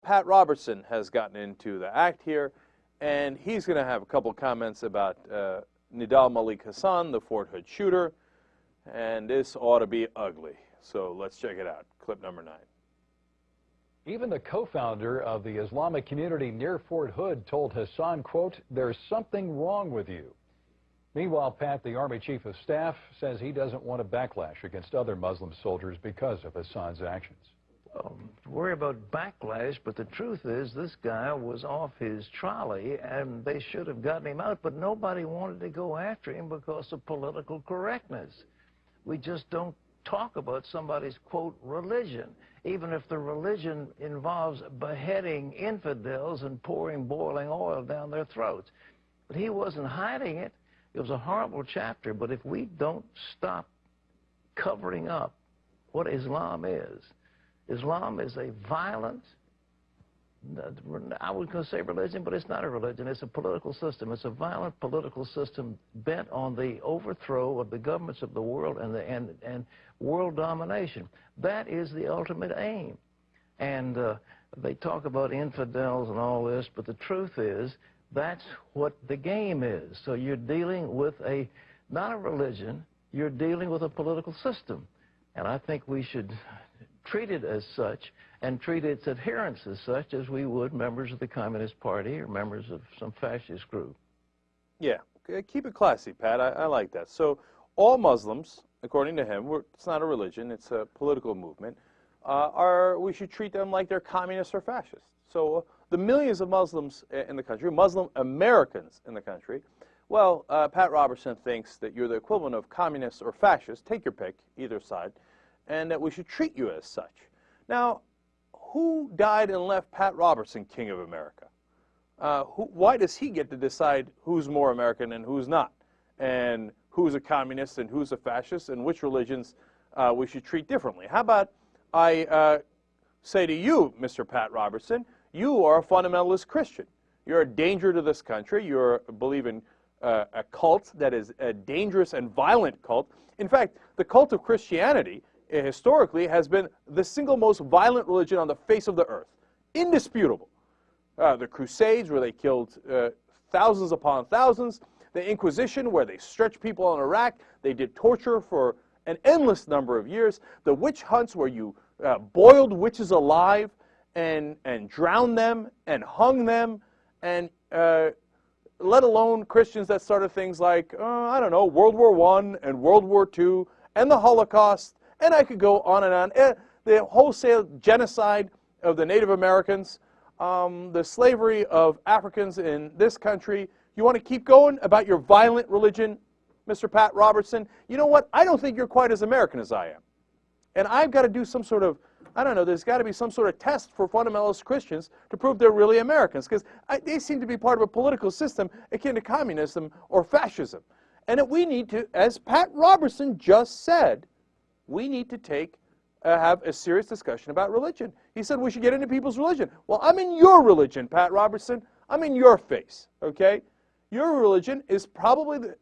Pat Robertson has gotten into the act here, and he's going to have a couple comments about Nidal Malik Hassan, the Fort Hood shooter, and this ought to be ugly. So let's check it out. Clip number 9. Even the co-founder of the Islamic community near Fort Hood told Hassan, quote, "There's something wrong with you." Meanwhile, Pat, the Army Chief of Staff, says he doesn't want a backlash against other Muslim soldiers because of Hassan's actions. Worry about backlash, but the truth is this guy was off his trolley and they should have gotten him out, but nobody wanted to go after him because of political correctness. We just don't talk about somebody's, quote, religion, even if the religion involves beheading infidels and pouring boiling oil down their throats. But he wasn't hiding it. It was a horrible chapter, but if we don't stop covering up what Islam is a violent, I was going to say religion, but it's not a religion. It's a political system. It's a violent political system bent on the overthrow of the governments of the world and world domination. That is the ultimate aim. And they talk about infidels and all this, but the truth is that's what the game is. So you're dealing with not a religion, you're dealing with a political system. And I think we should treat it as such and treat its adherents as such as we would members of the Communist Party or members of some fascist group. Yeah, keep it classy, Pat. I like that. So all Muslims, according to him, it's not a religion, it's a political movement, we should treat them like they're communists or fascists. So the millions of Muslims in the country, Muslim Americans in the country, well, Pat Robertson thinks that you're the equivalent of communists or fascists, take your pick, either side, and that we should treat you as such. Now, who died and left Pat Robertson king of America? Why does he get to decide who's more American and who's not? And who's a communist and who's a fascist and which religions we should treat differently? How about I say to you, Mr. Pat Robertson, you are a fundamentalist Christian. You're a danger to this country. You believe in a cult that is a dangerous and violent cult. In fact, the cult of Christianity historically has been the single most violent religion on the face of the earth. Indisputable. The Crusades, where they killed thousands upon thousands. The Inquisition, where they stretched people in Iraq. They did torture for an endless number of years. The witch hunts, where you boiled witches alive and drowned them and hung them, and let alone Christians that started things like, I don't know, World War I and World War II and the Holocaust. And I could go on and on. The wholesale genocide of the Native Americans, the slavery of Africans in this country. You want to keep going about your violent religion, Mr. Pat Robertson? You know what? I don't think you're quite as American as I am. And I've got to do some sort of, I don't know, there's got to be some sort of test for fundamentalist Christians to prove they're really Americans, because they seem to be part of a political system akin to communism or fascism. And that we need to, as Pat Robertson just said, we need to have a serious discussion about religion. He said we should get into people's religion. Well, I'm in your religion, Pat Robertson. I'm in your face, okay? Your religion is probably,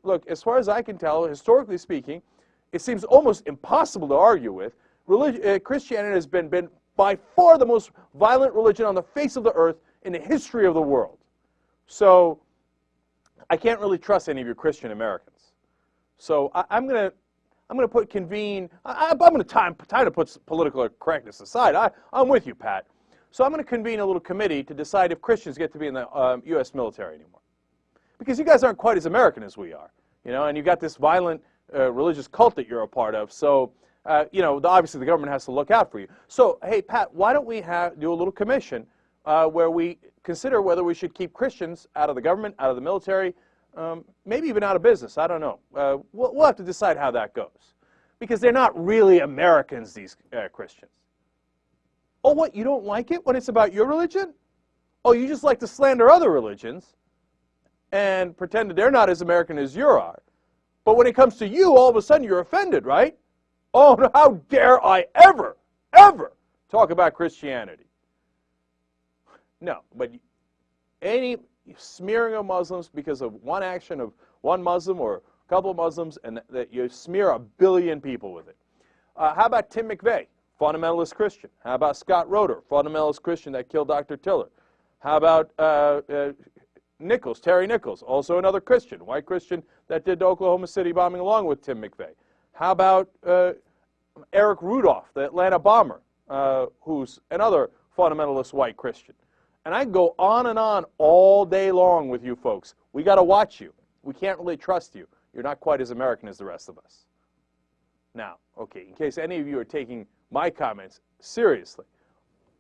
look, as far as I can tell, historically speaking, it seems almost impossible to argue with. Christianity has been by far the most violent religion on the face of the earth in the history of the world. So I can't really trust any of your Christian Americans. So I'm going to put convene. I'm going to time to put political correctness aside. I'm with you, Pat. So I'm going to convene a little committee to decide if Christians get to be in the U.S. military anymore, because you guys aren't quite as American as we are, you know, and you've got this violent religious cult that you're a part of. So you know, obviously the government has to look out for you. So hey, Pat, why don't we do a little commission where we consider whether we should keep Christians out of the government, out of the military. Maybe even out of business. I don't know. We'll have to decide how that goes, because they're not really Americans, these Christians. Oh, what? You don't like it when it's about your religion? Oh, you just like to slander other religions and pretend that they're not as American as you are. But when it comes to you, all of a sudden you're offended, right? Oh, how dare I ever talk about Christianity? No, but any smearing of Muslims because of one action of one Muslim or a couple of Muslims, and that you smear 1 billion people with it. How about Tim McVeigh, fundamentalist Christian. How about Scott Roeder, fundamentalist Christian that killed Dr. Tiller? How about Nichols, Terry Nichols, also another Christian, white Christian that did the Oklahoma City bombing along with Tim McVeigh? How about Eric Rudolph, the Atlanta bomber, who's another fundamentalist white Christian? And I can go on and on all day long with you folks. We got to watch you. We can't really trust you. You're not quite as American as the rest of us. Now, okay, in case any of you are taking my comments seriously,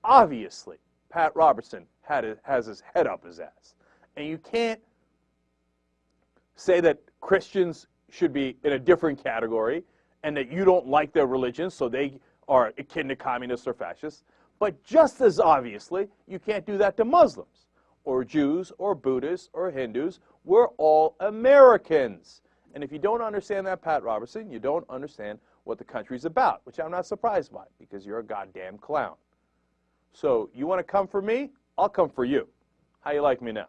obviously, Pat Robertson has his head up his ass. And you can't say that Christians should be in a different category and that you don't like their religion, so they are akin to communists or fascists. But just as obviously, you can't do that to Muslims or Jews or Buddhists or Hindus. We're all Americans. And if you don't understand that, Pat Robertson, you don't understand what the country's about, which I'm not surprised by, because you're a goddamn clown. So you want to come for me? I'll come for you. How you like me now?